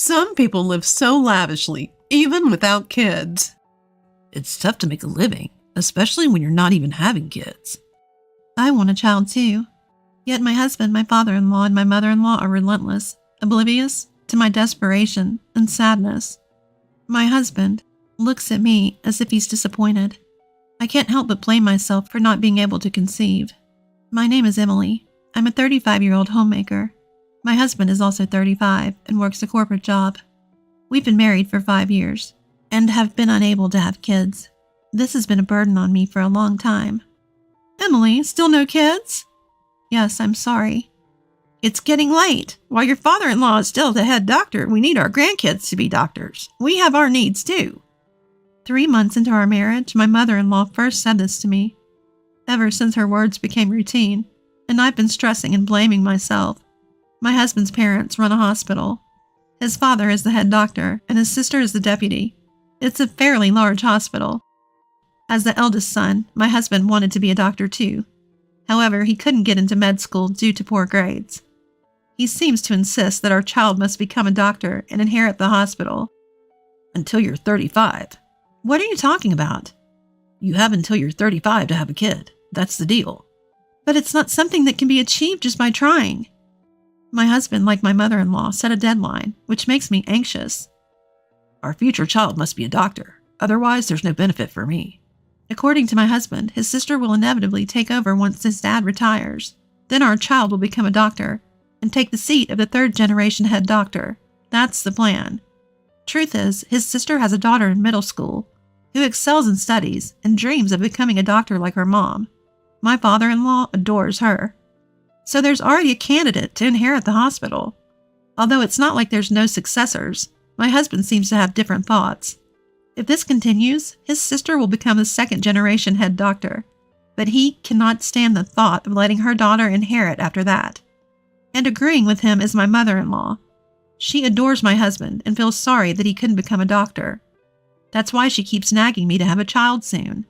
Some people live so lavishly, even without kids. It's tough to make a living, especially when you're not even having kids. I want a child too. Yet my husband, my father-in-law, and my mother-in-law are relentless, oblivious to my desperation and sadness. My husband looks at me as if he's disappointed. I can't help but blame myself for not being able to conceive. My name is Emily. I'm a 35-year-old homemaker. My husband is also 35 and works a corporate job. We've been married for 5 years and have been unable to have kids. This has been a burden on me for a long time. Emily, still no kids? Yes, I'm sorry. It's getting late. While your father-in-law is still the head doctor, we need our grandkids to be doctors. We have our needs too. 3 months into our marriage, my mother-in-law first said this to me. Ever since her words became routine, and I've been stressing and blaming myself. My husband's parents run a hospital. His father is the head doctor, and his sister is the deputy. It's a fairly large hospital. As the eldest son, my husband wanted to be a doctor too. However, he couldn't get into med school due to poor grades. He seems to insist that our child must become a doctor and inherit the hospital. Until you're 35. What are you talking about? You have until you're 35 to have a kid. That's the deal. But it's not something that can be achieved just by trying. My husband, like my mother-in-law, set a deadline, which makes me anxious. Our future child must be a doctor. Otherwise, there's no benefit for me. According to my husband, his sister will inevitably take over once his dad retires. Then our child will become a doctor and take the seat of the third-generation head doctor. That's the plan. Truth is, his sister has a daughter in middle school who excels in studies and dreams of becoming a doctor like her mom. My father-in-law adores her. So there's already a candidate to inherit the hospital. Although it's not like there's no successors, my husband seems to have different thoughts. If this continues, his sister will become the second-generation head doctor, but he cannot stand the thought of letting her daughter inherit after that. And agreeing with him is my mother-in-law. She adores my husband and feels sorry that he couldn't become a doctor. That's why she keeps nagging me to have a child soon.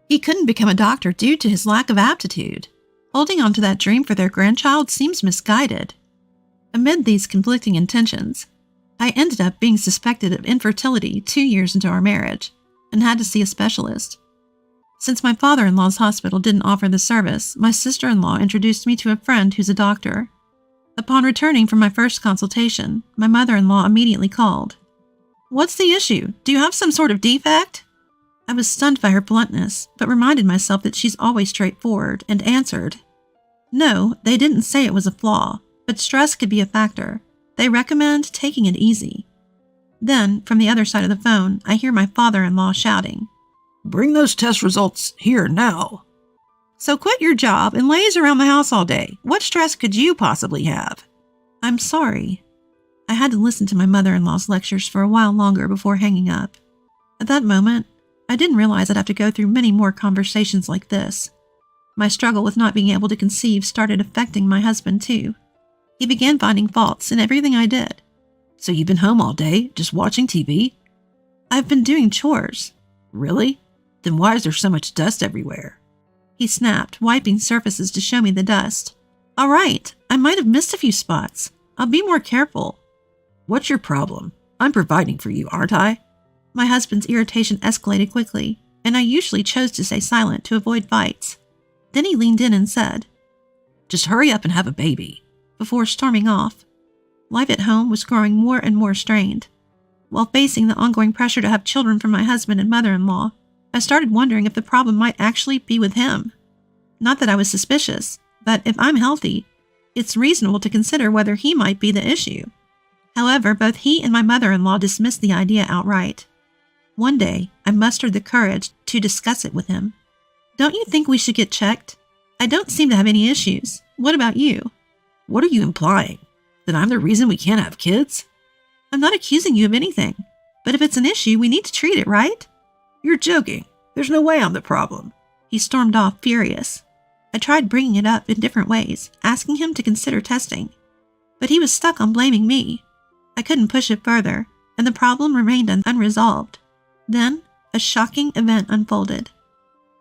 He couldn't become a doctor due to his lack of aptitude. Holding on to that dream for their grandchild seems misguided. Amid these conflicting intentions, I ended up being suspected of infertility 2 years into our marriage and had to see a specialist. Since my father-in-law's hospital didn't offer the service, my sister-in-law introduced me to a friend who's a doctor. Upon returning from my first consultation, my mother-in-law immediately called. "What's the issue? Do you have some sort of defect?" I was stunned by her bluntness, but reminded myself that she's always straightforward and answered, "No, they didn't say it was a flaw, but stress could be a factor. They recommend taking it easy." Then, from the other side of the phone, I hear my father-in-law shouting, "Bring those test results here now." "So quit your job and laze around the house all day. What stress could you possibly have?" "I'm sorry." I had to listen to my mother-in-law's lectures for a while longer before hanging up. At that moment, I didn't realize I'd have to go through many more conversations like this. My struggle with not being able to conceive started affecting my husband too. He began finding faults in everything I did. "So you've been home all day, just watching TV?" "I've been doing chores." "Really? Then why is there so much dust everywhere?" He snapped, wiping surfaces to show me the dust. "All right, I might have missed a few spots. I'll be more careful." "What's your problem? I'm providing for you, aren't I?" My husband's irritation escalated quickly, and I usually chose to stay silent to avoid fights. Then he leaned in and said, "Just hurry up and have a baby," before storming off. Life at home was growing more and more strained. While facing the ongoing pressure to have children from my husband and mother-in-law, I started wondering if the problem might actually be with him. Not that I was suspicious, but if I'm healthy, it's reasonable to consider whether he might be the issue. However, both he and my mother-in-law dismissed the idea outright. One day, I mustered the courage to discuss it with him. "Don't you think we should get checked? I don't seem to have any issues. What about you?" "What are you implying? That I'm the reason we can't have kids?" "I'm not accusing you of anything, but if it's an issue, we need to treat it, right?" "You're joking. There's no way I'm the problem." He stormed off, furious. I tried bringing it up in different ways, asking him to consider testing. But he was stuck on blaming me. I couldn't push it further, and the problem remained unresolved. Then, a shocking event unfolded.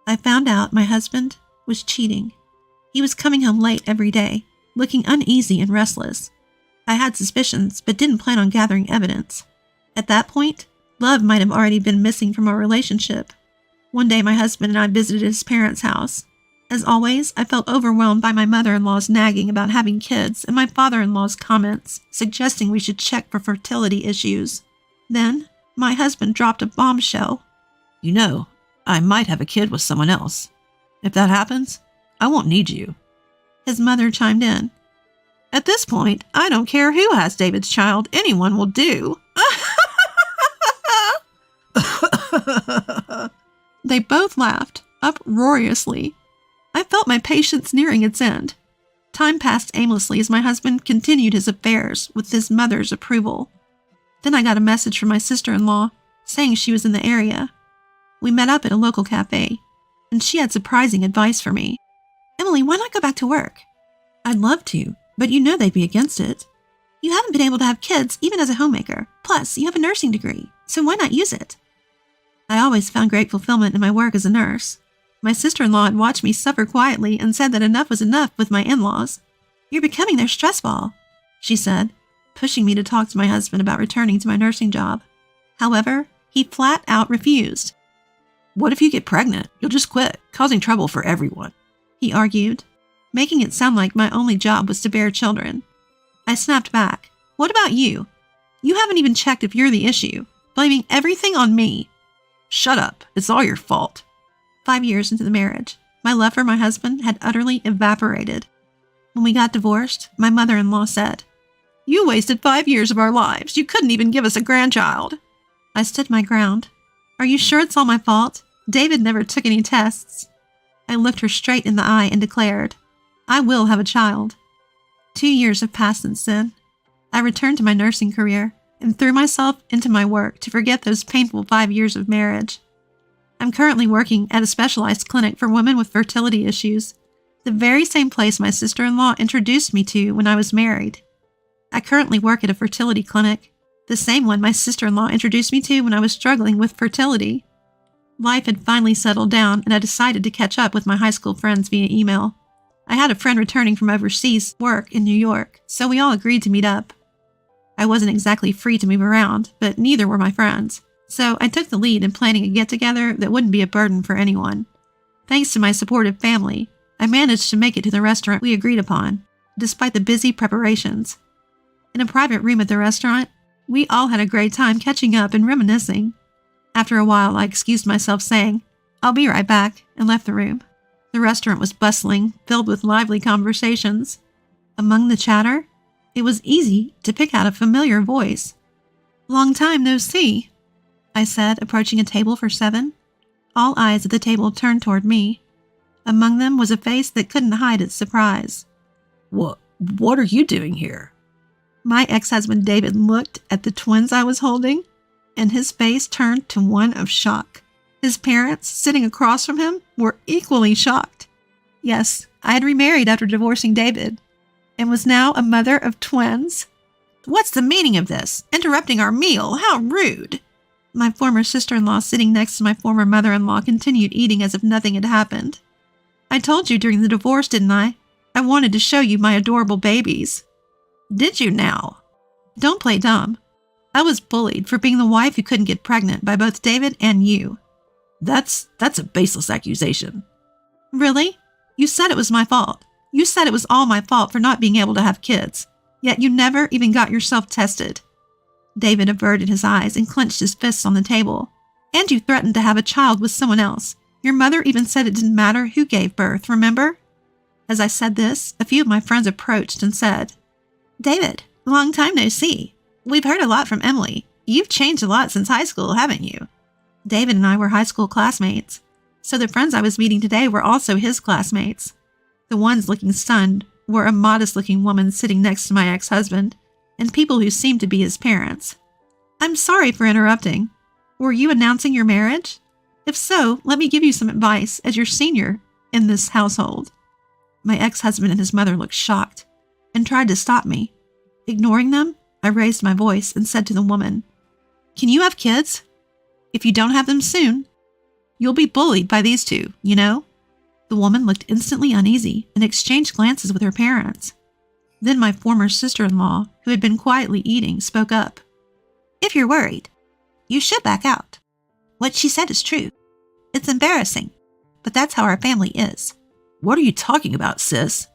I found out my husband was cheating. He was coming home late every day, looking uneasy and restless. I had suspicions, but didn't plan on gathering evidence. At that point, love might have already been missing from our relationship. One day, my husband and I visited his parents' house. As always, I felt overwhelmed by my mother-in-law's nagging about having kids and my father-in-law's comments suggesting we should check for fertility issues. Then, my husband dropped a bombshell. You know, I might have a kid with someone else. If that happens, I won't need you. His mother chimed in. At this point, I don't care who has David's child. Anyone will do. They both laughed, uproariously. I felt my patience nearing its end. Time passed aimlessly as my husband continued his affairs with his mother's approval. Then I got a message from my sister-in-law saying she was in the area. We met up at a local cafe, and she had surprising advice for me. Emily, why not go back to work? I'd love to, but you know they'd be against it. You haven't been able to have kids even as a homemaker. Plus, you have a nursing degree, so why not use it? I always found great fulfillment in my work as a nurse. My sister-in-law had watched me suffer quietly and said that enough was enough with my in-laws. You're becoming their stress ball, she said, pushing me to talk to my husband about returning to my nursing job. However, he flat out refused. What if you get pregnant? You'll just quit, causing trouble for everyone, he argued, making it sound like my only job was to bear children. I snapped back. What about you? You haven't even checked if you're the issue, blaming everything on me. Shut up. It's all your fault. 5 years into the marriage, my love for my husband had utterly evaporated. When we got divorced, my mother-in-law said, You wasted 5 years of our lives. You couldn't even give us a grandchild. I stood my ground. Are you sure it's all my fault? David never took any tests. I looked her straight in the eye and declared, I will have a child. 2 years have passed since then. I returned to my nursing career and threw myself into my work to forget those painful 5 years of marriage. I'm currently working at a specialized clinic for women with fertility issues, the very same place my sister-in-law introduced me to when I was married. I currently work at a fertility clinic, the same one my sister-in-law introduced me to when I was struggling with fertility. Life had finally settled down, and I decided to catch up with my high school friends via email. I had a friend returning from overseas work in New York, so we all agreed to meet up. I wasn't exactly free to move around, but neither were my friends, so I took the lead in planning a get-together that wouldn't be a burden for anyone. Thanks to my supportive family, I managed to make it to the restaurant we agreed upon, despite the busy preparations. In a private room at the restaurant, we all had a great time catching up and reminiscing. After a while, I excused myself saying, I'll be right back, and left the room. The restaurant was bustling, filled with lively conversations. Among the chatter, it was easy to pick out a familiar voice. Long time no see, I said, approaching a table for 7. All eyes at the table turned toward me. Among them was a face that couldn't hide its surprise. What are you doing here? My ex-husband David looked at the twins I was holding, and his face turned to one of shock. His parents, sitting across from him, were equally shocked. Yes, I had remarried after divorcing David, and was now a mother of twins. What's the meaning of this? Interrupting our meal? How rude! My former sister-in-law, sitting next to my former mother-in-law, continued eating as if nothing had happened. I told you during the divorce, didn't I? I wanted to show you my adorable babies. Did you now? Don't play dumb. I was bullied for being the wife who couldn't get pregnant by both David and you. That's a baseless accusation. Really? You said it was my fault. You said it was all my fault for not being able to have kids. Yet you never even got yourself tested. David averted his eyes and clenched his fists on the table. And you threatened to have a child with someone else. Your mother even said it didn't matter who gave birth, remember? As I said this, a few of my friends approached and said, David, long time no see. We've heard a lot from Emily. You've changed a lot since high school, haven't you? David and I were high school classmates, so the friends I was meeting today were also his classmates. The ones looking stunned were a modest-looking woman sitting next to my ex-husband, and people who seemed to be his parents. I'm sorry for interrupting. Were you announcing your marriage? If so, let me give you some advice as your senior in this household. My ex-husband and his mother looked shocked and tried to stop me. Ignoring them, I raised my voice and said to the woman, Can you have kids? If you don't have them soon, you'll be bullied by these two, you know? The woman looked instantly uneasy and exchanged glances with her parents. Then my former sister-in-law, who had been quietly eating, spoke up. If you're worried, you should back out. What she said is true. It's embarrassing, but that's how our family is. What are you talking about, sis?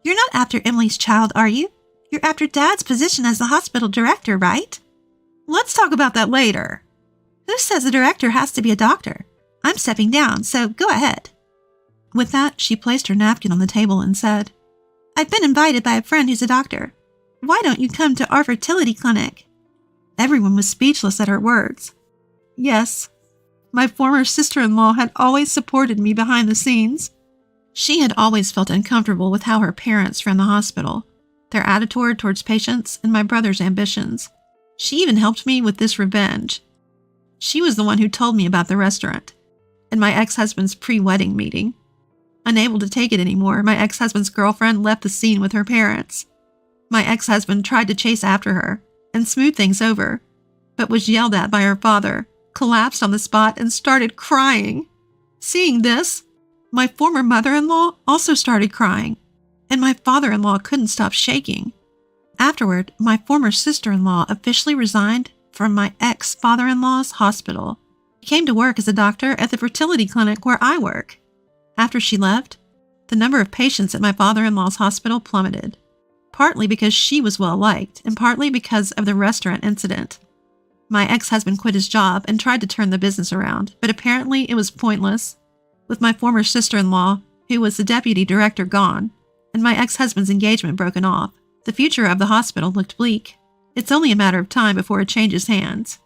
You're not after Emily's child, are you? You're after Dad's position as the hospital director, right? Let's talk about that later. Who says the director has to be a doctor? I'm stepping down, so go ahead. With that, she placed her napkin on the table and said, I've been invited by a friend who's a doctor. Why don't you come to our fertility clinic? Everyone was speechless at her words. Yes, my former sister-in-law had always supported me behind the scenes. She had always felt uncomfortable with how her parents ran the hospital, their attitude towards patients, and my brother's ambitions. She even helped me with this revenge. She was the one who told me about the restaurant and my ex-husband's pre-wedding meeting. Unable to take it anymore, my ex-husband's girlfriend left the scene with her parents. My ex-husband tried to chase after her and smooth things over, but was yelled at by her father, collapsed on the spot, and started crying. Seeing this, my former mother-in-law also started crying, and my father-in-law couldn't stop shaking. Afterward, my former sister-in-law officially resigned from my ex-father-in-law's hospital. She came to work as a doctor at the fertility clinic where I work. After she left, the number of patients at my father-in-law's hospital plummeted, partly because she was well-liked and partly because of the restaurant incident. My ex-husband quit his job and tried to turn the business around, but apparently it was pointless. With my former sister-in-law, who was the deputy director, gone, and my ex-husband's engagement broken off, the future of the hospital looked bleak. It's only a matter of time before it changes hands.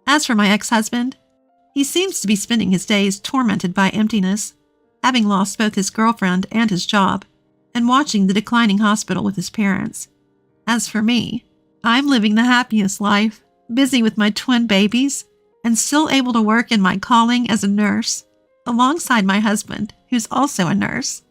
As for my ex-husband, he seems to be spending his days tormented by emptiness, having lost both his girlfriend and his job, and watching the declining hospital with his parents. As for me, I'm living the happiest life, busy with my twin babies, and still able to work in my calling as a nurse, alongside my husband, who's also a nurse.